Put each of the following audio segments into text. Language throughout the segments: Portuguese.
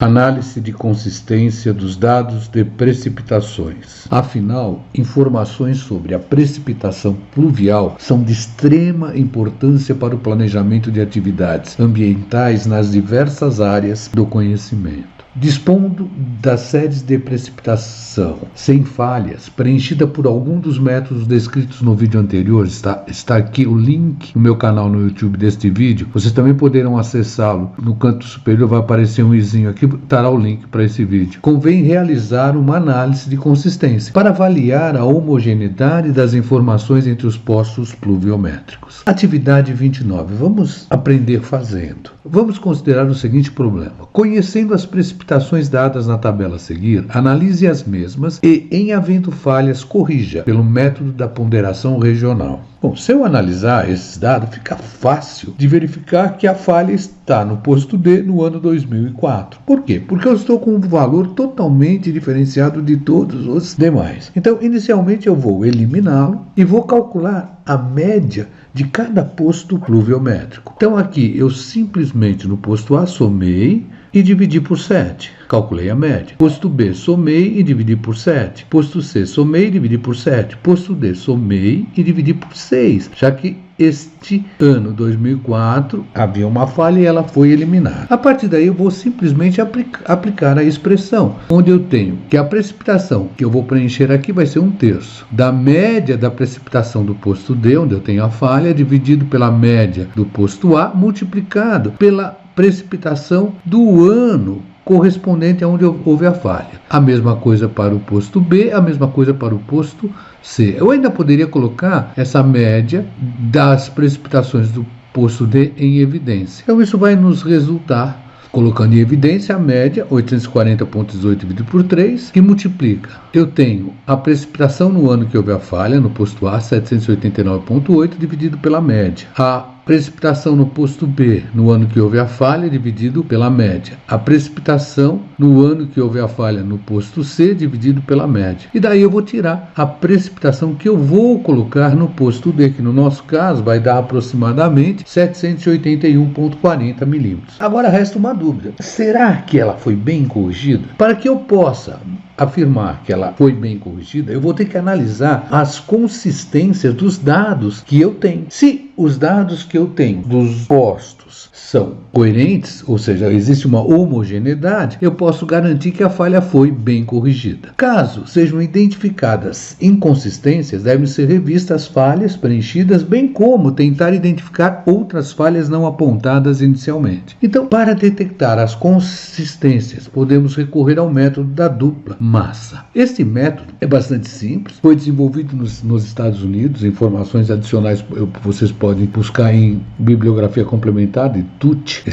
Análise de consistência dos dados de precipitações. Afinal, informações sobre a precipitação pluvial são de extrema importância para o planejamento de atividades ambientais nas diversas áreas do conhecimento. Dispondo das séries de precipitação sem falhas, preenchida por algum dos métodos descritos no vídeo anterior, está aqui o link no meu canal no YouTube deste vídeo. Vocês também poderão acessá-lo. No canto superior vai aparecer um izinho aqui, estará o link para esse vídeo. Convém realizar uma análise de consistência para avaliar a homogeneidade das informações entre os postos pluviométricos. Atividade 29. Vamos aprender fazendo. Vamos considerar o seguinte problema. Conhecendo as precipitações dadas na tabela a seguir, analise as mesmas e, em havendo falhas, corrija pelo método da ponderação regional. Bom, se eu analisar esses dados, fica fácil de verificar que a falha está no posto D no ano 2004. Por quê? Porque eu estou com um valor totalmente diferenciado de todos os demais. Então, inicialmente eu vou eliminá-lo e vou calcular a média de cada posto pluviométrico. Então, aqui eu simplesmente no posto A somei e dividi por 7. Calculei a média. Posto B, somei e dividi por 7. Posto C, somei e dividi por 7. Posto D, somei e dividi por 6. Já que este ano, 2004, havia uma falha e ela foi eliminada. A partir daí eu vou simplesmente aplicar a expressão, onde eu tenho que a precipitação que eu vou preencher aqui vai ser 1/3 da média da precipitação do posto D, onde eu tenho a falha, dividido pela média do posto A, multiplicado pela precipitação do ano correspondente a onde houve a falha. A mesma coisa para o posto B, a mesma coisa para o posto C. Eu ainda poderia colocar essa média das precipitações do posto D em evidência. Então isso vai nos resultar, colocando em evidência a média, 840,18 dividido por 3, que multiplica. Eu tenho a precipitação no ano que houve a falha, no posto A, 789,8, dividido pela média. A precipitação no posto B, no ano que houve a falha, dividido pela média. A precipitação no ano que houve a falha no posto C, dividido pela média. E daí eu vou tirar a precipitação que eu vou colocar no posto D, que no nosso caso vai dar aproximadamente 781,40 milímetros. Agora resta uma dúvida. Será que ela foi bem corrigida? Para que eu possa afirmar que ela foi bem corrigida, eu vou ter que analisar as consistências dos dados que eu tenho. Se os dados que eu tenho dos postos são coerentes, ou seja, existe uma homogeneidade, eu posso garantir que a falha foi bem corrigida. Caso sejam identificadas inconsistências, devem ser revistas as falhas preenchidas, bem como tentar identificar outras falhas não apontadas inicialmente. Então, para detectar as consistências, podemos recorrer ao método da dupla massa. Este método é bastante simples, foi desenvolvido nos Estados Unidos. Informações adicionais vocês podem buscar em bibliografia complementar de Tucci,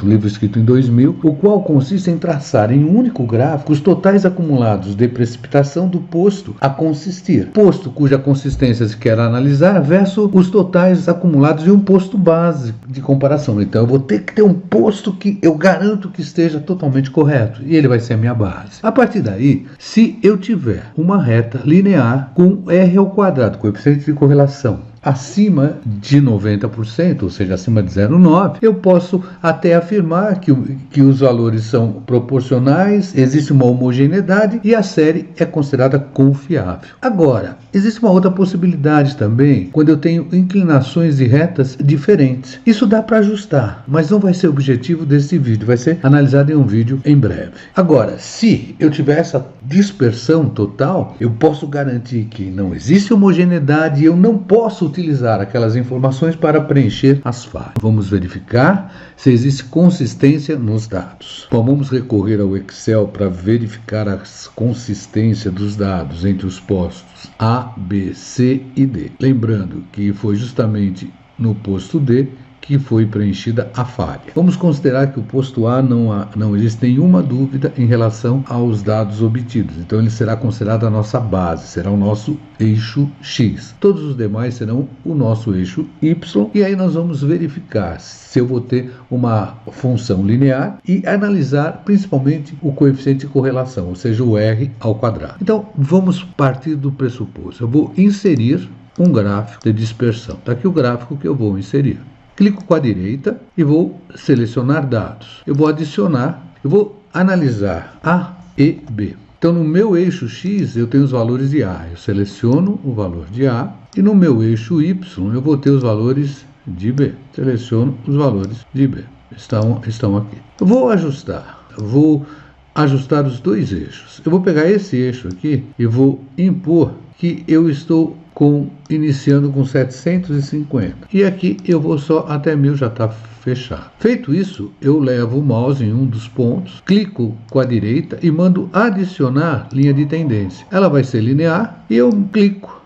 livro escrito em 2000, o qual consiste em traçar em um único gráfico os totais acumulados de precipitação do posto a consistir, posto cuja consistência se quer analisar, versus os totais acumulados em um posto base de comparação. Então eu vou ter que ter um posto que eu garanto que esteja totalmente correto, e ele vai ser a minha base. A partir daí, se eu tiver uma reta linear com R ao quadrado, coeficiente de correlação, acima de 90%, ou seja, acima de 0,9, eu posso até afirmar que os valores são proporcionais, existe uma homogeneidade e a série é considerada confiável. Agora, existe uma outra possibilidade também, quando eu tenho inclinações de retas diferentes. Isso dá para ajustar, mas não vai ser o objetivo desse vídeo, vai ser analisado em um vídeo em breve. Agora, se eu tiver essa dispersão total, eu posso garantir que não existe homogeneidade e eu não posso utilizar aquelas informações para preencher as falhas. Vamos verificar se existe consistência nos dados. Bom, vamos recorrer ao Excel para verificar a consistência dos dados entre os postos A, B, C e D. Lembrando que foi justamente no posto D que foi preenchida a falha. Vamos considerar que o posto A não existe nenhuma dúvida em relação aos dados obtidos. Então ele será considerado a nossa base, será o nosso eixo X. Todos os demais serão o nosso eixo Y. E aí nós vamos verificar se eu vou ter uma função linear e analisar principalmente o coeficiente de correlação, ou seja, o R ao quadrado. Então vamos partir do pressuposto. Eu vou inserir um gráfico de dispersão. Está aqui o gráfico que eu vou inserir. Clico com a direita e vou selecionar dados. Eu vou adicionar, eu vou analisar A e B. Então, no meu eixo X, eu tenho os valores de A. Eu seleciono o valor de A. E no meu eixo Y, eu vou ter os valores de B. Seleciono os valores de B. Estão aqui. Eu vou ajustar os dois eixos. Eu vou pegar esse eixo aqui e vou impor que eu estou iniciando com 750. E aqui eu vou só até 1000, já está fechado. Feito isso, eu levo o mouse em um dos pontos, clico com a direita e mando adicionar linha de tendência. Ela vai ser linear e eu clico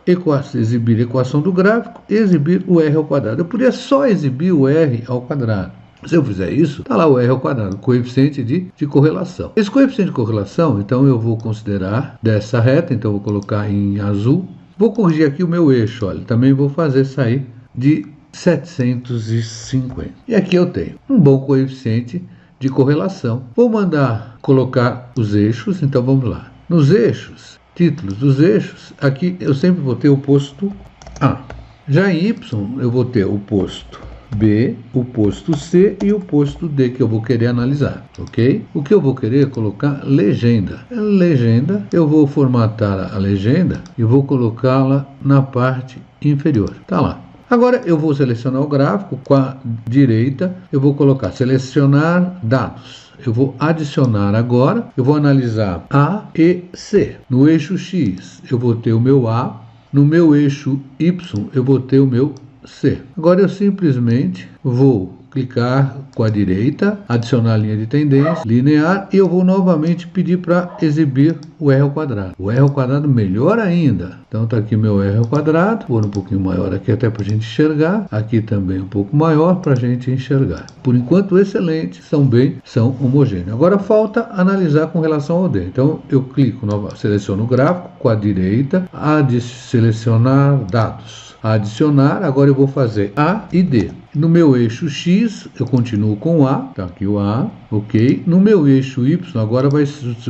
exibir equação do gráfico, exibir o R ao quadrado. Eu poderia só exibir o R ao quadrado. Se eu fizer isso, está lá o R ao quadrado, coeficiente de correlação. Esse coeficiente de correlação, então eu vou considerar dessa reta, então eu vou colocar em azul. Vou corrigir aqui o meu eixo, olha, também vou fazer sair de 750. E aqui eu tenho um bom coeficiente de correlação. Vou mandar colocar os eixos, então vamos lá. Nos eixos, títulos dos eixos, aqui eu sempre vou ter o posto A. Já em Y, eu vou ter o posto B, o posto C e o posto D que eu vou querer analisar, ok? O que eu vou querer é colocar legenda. Legenda, eu vou formatar a legenda e vou colocá-la na parte inferior. Tá lá. Agora eu vou selecionar o gráfico com a direita, eu vou colocar selecionar dados. Eu vou adicionar agora, eu vou analisar A e C. No eixo X eu vou ter o meu A, no meu eixo Y eu vou ter o meu C. Agora eu simplesmente vou clicar com a direita, adicionar a linha de tendência, linear, e eu vou novamente pedir para exibir o R ao quadrado. O R ao quadrado melhor ainda. Então está aqui meu R ao quadrado, vou um pouquinho maior aqui até para a gente enxergar, aqui também um pouco maior para a gente enxergar. Por enquanto excelente, são homogêneos. Agora falta analisar com relação ao D. Então eu clico, seleciono o gráfico com a direita, selecionar dados. Adicionar, agora eu vou fazer A e D. No meu eixo X, eu continuo com A, tá aqui o A, ok. No meu eixo Y, agora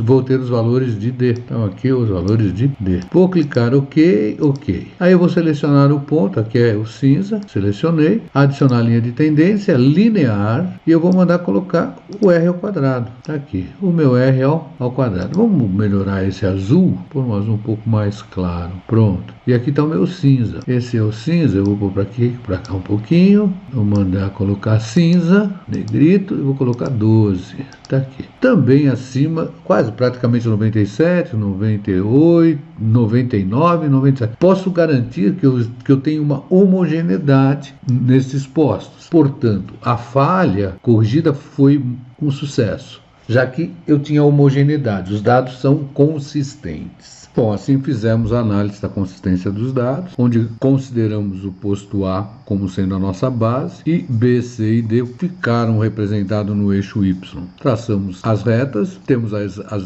vou ter os valores de D. Então aqui os valores de D. Vou clicar OK, OK. Aí eu vou selecionar o ponto, aqui é o cinza, selecionei, adicionar a linha de tendência, linear, e eu vou mandar colocar o R ao quadrado. Tá aqui, o meu R ao quadrado. Vamos melhorar esse azul, por um azul um pouco mais claro. Pronto. E aqui está o meu cinza. Esse é o cinza, eu vou pôr para aqui, para cá um pouquinho. Vou mandar colocar cinza, negrito, e vou colocar 12. Está aqui. Também acima, quase praticamente 97, 98, 99, 97. Posso garantir que eu tenho uma homogeneidade nesses postos. Portanto, a falha corrigida foi um sucesso, já que eu tinha homogeneidade. Os dados são consistentes. Bom, assim fizemos a análise da consistência dos dados, onde consideramos o posto A como sendo a nossa base e B, C e D ficaram representados no eixo Y. Traçamos as retas, temos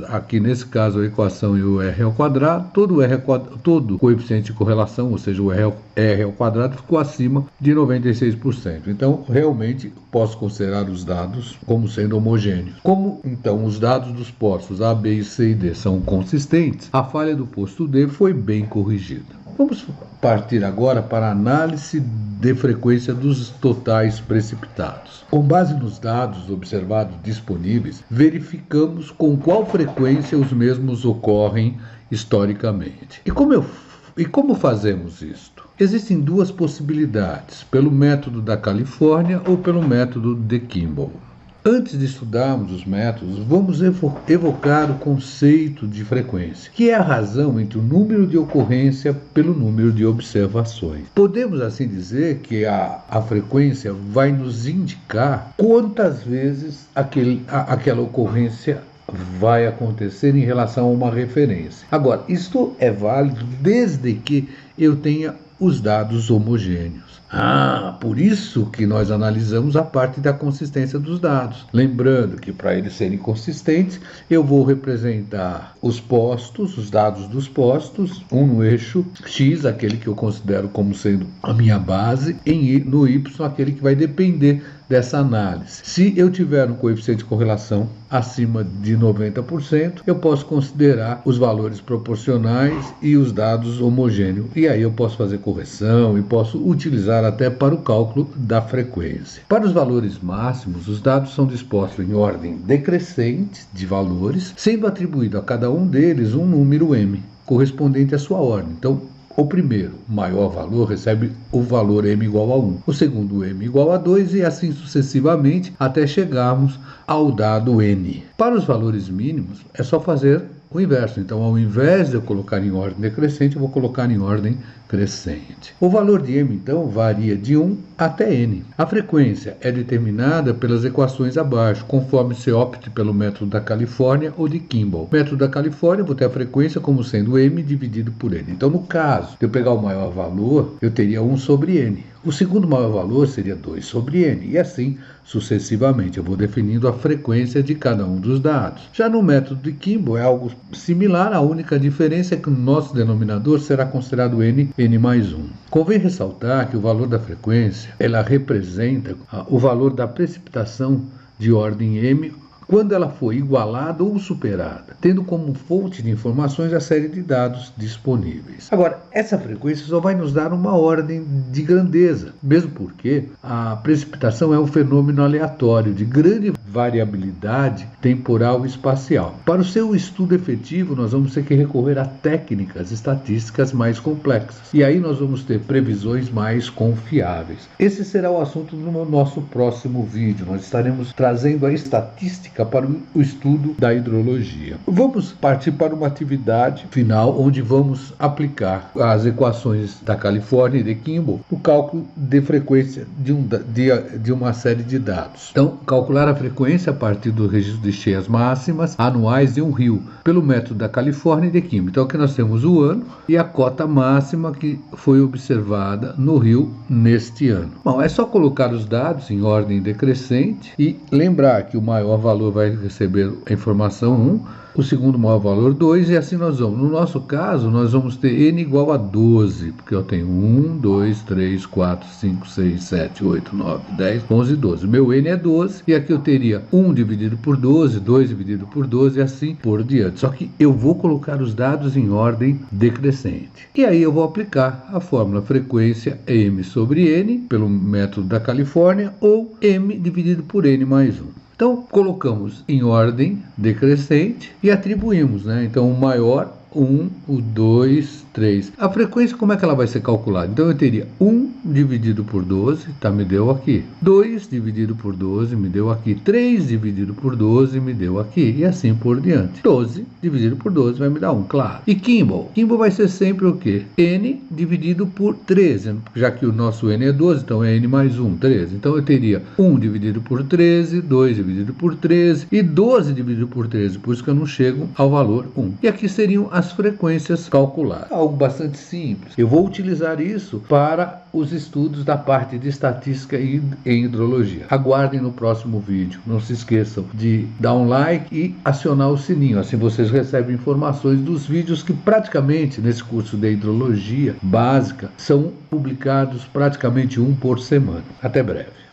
aqui nesse caso a equação e o R ao quadrado, todo coeficiente de correlação, ou seja, o R ao quadrado ficou acima de 96%. Então, realmente, posso considerar os dados como sendo homogêneos. Como, então, os dados dos postos A, B, C e D são consistentes, a falha do posto D foi bem corrigida. Vamos partir agora para a análise de frequência dos totais precipitados. Com base nos dados observados disponíveis, verificamos com qual frequência os mesmos ocorrem historicamente. E como fazemos isto? Existem duas possibilidades, pelo método da Califórnia ou pelo método de Kimball. Antes de estudarmos os métodos, vamos evocar o conceito de frequência, que é a razão entre o número de ocorrência pelo número de observações. Podemos assim dizer que a frequência vai nos indicar quantas vezes aquela ocorrência vai acontecer em relação a uma referência. Agora, isto é válido desde que eu tenha os dados homogêneos. Por isso que nós analisamos a parte da consistência dos dados. Lembrando que para eles serem consistentes, eu vou representar os postos, os dados dos postos, um no eixo X, aquele que eu considero como sendo a minha base, no Y, aquele que vai depender dessa análise. Se eu tiver um coeficiente de correlação acima de 90%, eu posso considerar os valores proporcionais e os dados homogêneos. E aí eu posso fazer correção e posso utilizar até para o cálculo da frequência. Para os valores máximos, os dados são dispostos em ordem decrescente de valores, sendo atribuído a cada um deles um número m, correspondente à sua ordem. Então, o primeiro, maior valor, recebe o valor m igual a 1. O segundo, m igual a 2 e assim sucessivamente até chegarmos ao dado n. Para os valores mínimos, é só fazer o inverso. Então, ao invés de eu colocar em ordem decrescente, eu vou colocar em ordem crescente. O valor de m, então, varia de 1 até n. A frequência é determinada pelas equações abaixo, conforme se opte pelo método da Califórnia ou de Kimball. No método da Califórnia, eu vou ter a frequência como sendo m dividido por n. Então, no caso de eu pegar o maior valor, eu teria 1 sobre n. O segundo maior valor seria 2 sobre n, e assim sucessivamente. Eu vou definindo a frequência de cada um dos dados. Já no método de Kimball é algo similar, a única diferença é que o nosso denominador será considerado n mais 1. Convém ressaltar que o valor da frequência, ela representa o valor da precipitação de ordem m quando ela for igualada ou superada, tendo como fonte de informações a série de dados disponíveis. Agora, essa frequência só vai nos dar uma ordem de grandeza, mesmo porque a precipitação é um fenômeno aleatório de grande variabilidade temporal e espacial. Para o seu estudo efetivo, nós vamos ter que recorrer a técnicas estatísticas mais complexas, e aí nós vamos ter previsões mais confiáveis. Esse será o assunto do nosso próximo vídeo. Nós estaremos trazendo a estatística para o estudo da hidrologia. Vamos partir para uma atividade final, onde vamos aplicar as equações da Califórnia e de Kimball, o cálculo de frequência de uma série de dados. Então, calcular a frequência a partir do registro de cheias máximas anuais de um rio, pelo método da Califórnia e de Kimball. Então, aqui nós temos o ano e a cota máxima que foi observada no rio neste ano. Bom, é só colocar os dados em ordem decrescente e lembrar que o maior valor vai receber a informação 1, o segundo maior valor 2, e assim nós vamos. No nosso caso, nós vamos ter n igual a 12, porque eu tenho 1, 2, 3, 4, 5, 6, 7, 8, 9, 10, 11, 12. Meu n é 12, e aqui eu teria 1 dividido por 12, 2 dividido por 12, e assim por diante. Só que eu vou colocar os dados em ordem decrescente. E aí eu vou aplicar a fórmula frequência m sobre n, pelo método da Califórnia, ou m dividido por n mais 1. Então, colocamos em ordem decrescente e atribuímos, né? Então, o maior, 1, o 2, 3. A frequência, como é que ela vai ser calculada? Então, eu teria 1 dividido por 12, tá, me deu aqui. 2 dividido por 12, me deu aqui. 3 dividido por 12, me deu aqui. E assim por diante. 12 dividido por 12 vai me dar 1, claro. E Kimball? Kimball vai ser sempre o quê? N dividido por 13, já que o nosso N é 12, então é N mais 1, 13. Então, eu teria 1 dividido por 13, 2 dividido por 13 e 12 dividido por 13, por isso que eu não chego ao valor 1. E aqui seriam as frequências calculadas. Algo bastante simples. Eu vou utilizar isso para os estudos da parte de estatística e em hidrologia. Aguardem no próximo vídeo. Não se esqueçam de dar um like e acionar o sininho. Assim vocês recebem informações dos vídeos que praticamente nesse curso de hidrologia básica são publicados praticamente um por semana. Até breve.